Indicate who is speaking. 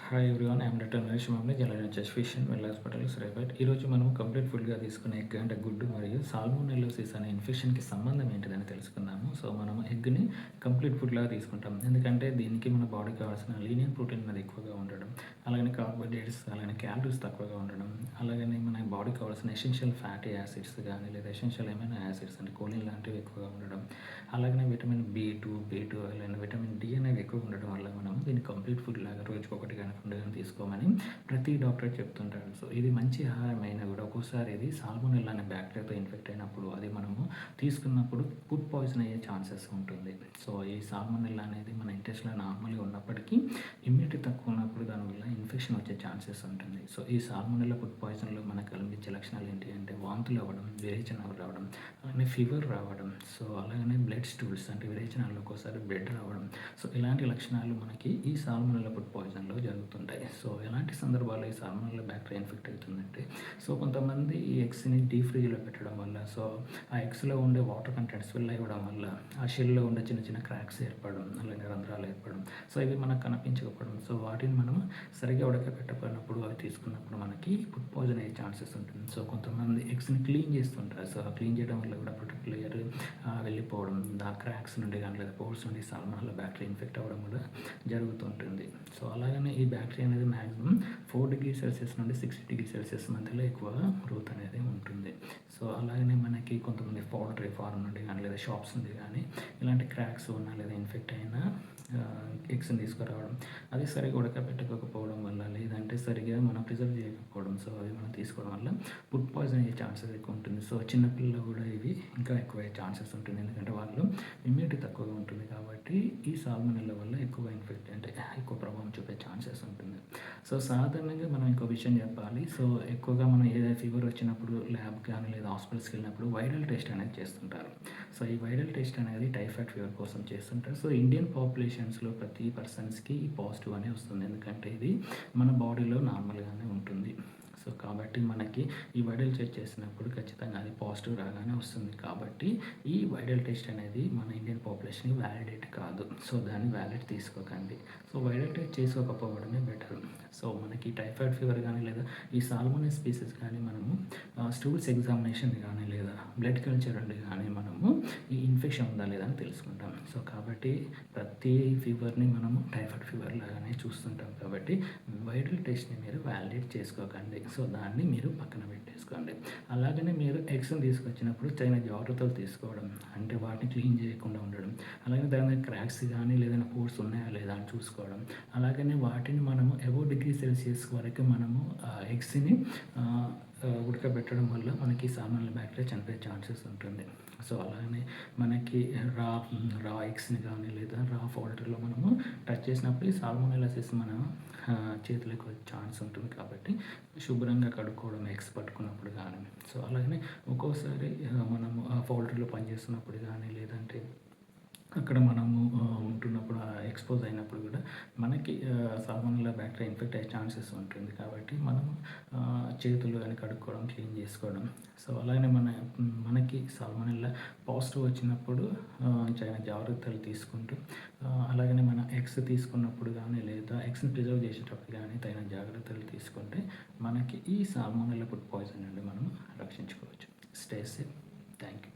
Speaker 1: Hi everyone, I'm doctor Naresh Mamni, general chest fish and well hospital, Suryapet. ఈరోజు మనం complete ఫుడ్గా తీసుకునే egg అంటే గుడ్డు మరియు సాల్మోనెల్లోసిస్ అనే ఇన్ఫెక్షన్కి సంబంధం ఏంటిదని తెలుసుకుందాము. సో మనం ఎగ్ని కంప్లీట్ ఫుడ్ లాగా తీసుకుంటాం, ఎందుకంటే దీనికి మన బాడీకి కావాల్సిన లీనియన్ ప్రోటీన్ అనేది ఎక్కువగా ఉండడం, అలాగే కార్బోహైడ్రేట్స్, అలాగే క్యాలరీస్ తక్కువగా ఉండడం, అలాగే మన బాడీకి కావాల్సిన ఎసెన్షియల్ ఫ్యాటీ యాసిడ్స్ కానీ లేదా ఎసెన్షియల్ ఏమైనా యాసిడ్స్ అంటే కోలిన్ లాంటివి ఎక్కువగా ఉండడం, అలాగే విటమిన్ B2 అలాగే విటమిన్ D అనేవి ఎక్కువ ఉండడం వల్ల మనం దీన్ని కంప్లీట్ ఫుడ్ లాగా రోజుకి ఒకటి కానీ రెండు కానీ తీసుకోమని ప్రతి డాక్టర్ చెప్తుంటాడు. సో ఇది మంచి ఆహారం అయినా కూడా ఒక్కోసారి ఇది సాల్మోనెల్లా అనే బ్యాక్టీరియాతో ఇన్ఫెక్ట్ అయినప్పుడు అది మనము తీసుకున్నప్పుడు ఫుడ్ పాయిజన్ అయ్యే ఛాన్సెస్ ఉంటుంది. సో ఈ సాల్మోనెల్లా అనేది మన ఇంటెస్ట్లో నార్మల్గా ఉన్నప్పటికీ ఇమ్యూనిటీ తక్కువ ఉన్నప్పుడు దానివల్ల ఇన్ఫెక్షన్ వచ్చే ఛాన్సెస్ ఉంటుంది. సో ఈ సాల్మోనెల్లా ఫుడ్ పాయిజన్లో మనకు కనిపించే లక్షణాలు ఏంటి అంటే వాంతులు అవ్వడం, విరేచనాలు రావడం, అలాగే ఫీవర్ రావడం, సో అలాగనే బ్లడ్ స్టూల్స్ అంటే విరేచనాల్లో ఒక్కోసారి బ్లడ్ రావడం, సో ఇలాంటి లక్షణాలు మనకి ఈ సాల్మోనెల్లా ఫుడ్ పాయిజన్లో జరుగుతుంటాయి. సో ఎలాంటి సందర్భాల్లో ఈ సాల్మోనెల్లా బ్యాక్టీరియా ఇన్ఫెక్ట్ అవుతుందంటే, సో కొంతమంది ఈ ఎగ్స్ని డీప్ ఫ్రిడ్జ్లో పెట్టడం వల్ల, సో ఆ ఎగ్స్లో ఉండే వాటర్ కంటెంట్స్ ఫిల్ అవ్వడం వల్ల ఆ షెల్లో ఉండే చిన్న చిన్న క్రాక్స్ ఏర్పడడం, అలాగే రంధ్రాలు ఏర్పడడం, సో ఇవి మనకు కనిపించకపోవడం, సో వాటిని మనం సరిగ్గా ఉడకబెట్టకపోయినప్పుడు అవి తీసుకున్నప్పుడు మనకి ఫుడ్ పాయిజన్ అయ్యే ఛాన్సెస్ ఉంటుంది. సో కొంతమంది ఎగ్స్ని క్లీన్ చేస్తుంటారు. సో క్లీన్ చేయడం వల్ల కూడా ప్రొటెక్ట్ లేయర్ వెళ్ళిపోవడం, ఆ క్రాక్స్ నుండి కానీ లేదా పోర్స్ నుండి సాల్మోనెల్లా బ్యాక్టీరియా ఇన్ఫెక్ట్ అవ్వడం కూడా జరుగుతుంటుంది. సో అలాగనే ఈ బ్యాక్టీరియా అనేది మ్యాక్సిమం 4 డిగ్రీ సెల్సియస్ నుండి 6 డిగ్రీ సెల్సియస్ మధ్యలో ఎక్కువ గ్రోత్ అనేది ఉంటుంది. సో అలాగనే మనకి కొంతమంది పౌల్ట్రీ ఫార్మ్ నుండి కానీ లేదా షాప్స్ నుండి కానీ ఇలాంటి క్రాక్స్ ఉన్నా లేదా ఇన్ఫెక్ట్ అయిన ఎగ్స్ని తీసుకురావడం, అది సరిగా ఉడకబెట్టకపోవడం వల్ల లేదంటే సరిగా మనం ప్రిజర్వ్ చేయకపోవడం, సో అవి మనం తీసుకోవడం వల్ల ఫుడ్ పాయిజన్ అయ్యే ఛాన్సెస్ ఎక్కువ ఉంటుంది. సో చిన్నపిల్లలు కూడా ఇవి ఇంకా ఎక్కువ అయ్యే ఛాన్సెస్ ఉంటుంది, ఎందుకంటే వాళ్ళు ఇమ్యూనిటీ తక్కువగా ఉంటుంది కాబట్టి ఈ సాల్మోనెల్లా వల్ల ఎక్కువ ఇన్ఫెక్ట్ అంటే ఎక్కువ ప్రభావం చూపే ఛాన్సెస్ ఉంటుంది. సో సాధారణంగా మనం ఇంకో విషయం చెప్పాలి. సో ఎక్కువగా మనం ఏదైనా ఫీవర్ వచ్చినప్పుడు ల్యాబ్ కానీ లేదా హాస్పిటల్స్కి వెళ్ళినప్పుడు వైరల్ టెస్ట్ అనేది చేస్తుంటారు. సో ఈ వైరల్ టెస్ట్ అనేది టైఫాయిడ్ ఫీవర్ కోసం చేస్తుంటారు. సో ఇండియన్ పాపులేషన్స్లో ప్రతి పర్సన్స్కి పాజిటివ్ అనే వస్తుంది, ఎందుకంటే ఇది మన బాడీలో నార్మల్గానే ఉంటుంది. సో కాబట్టి మనకి ఈ వైరల్ టెస్ట్ చేసినప్పుడు ఖచ్చితంగా అది పాజిటివ్ రాగానే వస్తుంది. కాబట్టి ఈ వైరల్ టెస్ట్ అనేది మన ఇండియన్ పాపులేషన్కి వ్యాలిడేట్ కాదు. సో దాన్ని వ్యాలిడ్ తీసుకోకండి. సో వైరల్ టెస్ట్ చేసుకోకపోవడమే బెటర్. సో మనకి టైఫాయిడ్ ఫీవర్ కానీ లేదా ఈ సాల్మోనెల్ స్పీసెస్ కానీ మనము స్టూల్స్ ఎగ్జామినేషన్ కానీ లేదా బ్లడ్ కల్చర్ అంటే కానీ మనము ఈ ఇన్ఫెక్షన్ ఉందా లేదా అని తెలుసుకుంటాం. సో కాబట్టి ప్రతి ఫీవర్ని మనము టైఫాయిడ్ ఫీవర్ లాగానే చూస్తుంటాం. కాబట్టి వైరల్ టెస్ట్ని మీరు వ్యాలిడేట్ చేసుకోకండి. సో దాన్ని మీరు పక్కన పెట్టేసుకోండి. అలాగనే మీరు ఎగ్స్ని తీసుకొచ్చినప్పుడు తగిన జాగ్రత్తలు తీసుకోవడం, అంటే వాటిని క్లీన్ చేయకుండా ఉండడం, అలాగే దాని మీద క్రాక్స్ కానీ లేదైనా పోర్స్ ఉన్నాయా లేదా అని చూసుకోవడం, అలాగనే వాటిని మనము అబోవ్ డిగ్రీ సెల్సియస్ వరకు మనము ఎగ్స్ని ఉడకబెట్టడం వల్ల మనకి సాల్మోనెల్లా బ్యాక్టీరియా చనిపోయే ఛాన్సెస్ ఉంటుంది. సో అలానే మనకి రా ఎగ్స్ని కానీ లేదా రా పౌడర్లో మనము టచ్ చేసినప్పుడు ఈ సాల్మోనెల్లోసిస్ మన చేతులకు వచ్చే ఛాన్స్ ఉంటుంది. కాబట్టి శుభ్రంగా కడుక్కోవడం ఎగ్స్ పట్టుకున్నప్పుడు కానీ. సో అలాగనే ఒక్కోసారి మనము ఆ పౌల్ట్రీలో పనిచేస్తున్నప్పుడు కానీ లేదంటే అక్కడ మనము ఉంటున్నప్పుడు ఎక్స్పోజ్ అయినప్పుడు కూడా మనకి సాల్మోనెల్లా బ్యాక్టీరియా ఇన్ఫెక్ట్ అయ్యే ఛాన్సెస్ ఉంటుంది. కాబట్టి మనం చేతులు కానీ కడుక్కోవడం, క్లీన్ చేసుకోవడం. సో అలాగే మనకి సాల్మోనెల్లా పాజిటివ్ వచ్చినప్పుడు చాలా జాగ్రత్తలు తీసుకుంటూ, అలాగనే మన ఎగ్స్ తీసుకున్నప్పుడు కానీ లేదా ఎగ్స్ని ప్రిజర్వ్ చేసేటప్పుడు కానీ తగిన జాగ్రత్తలు తీసుకుంటే మనకి ఈ సాల్మోనెల్లా ఫుడ్ పాయిజన్ నుండి మనం రక్షించుకోవచ్చు. Stay safe. Thank you.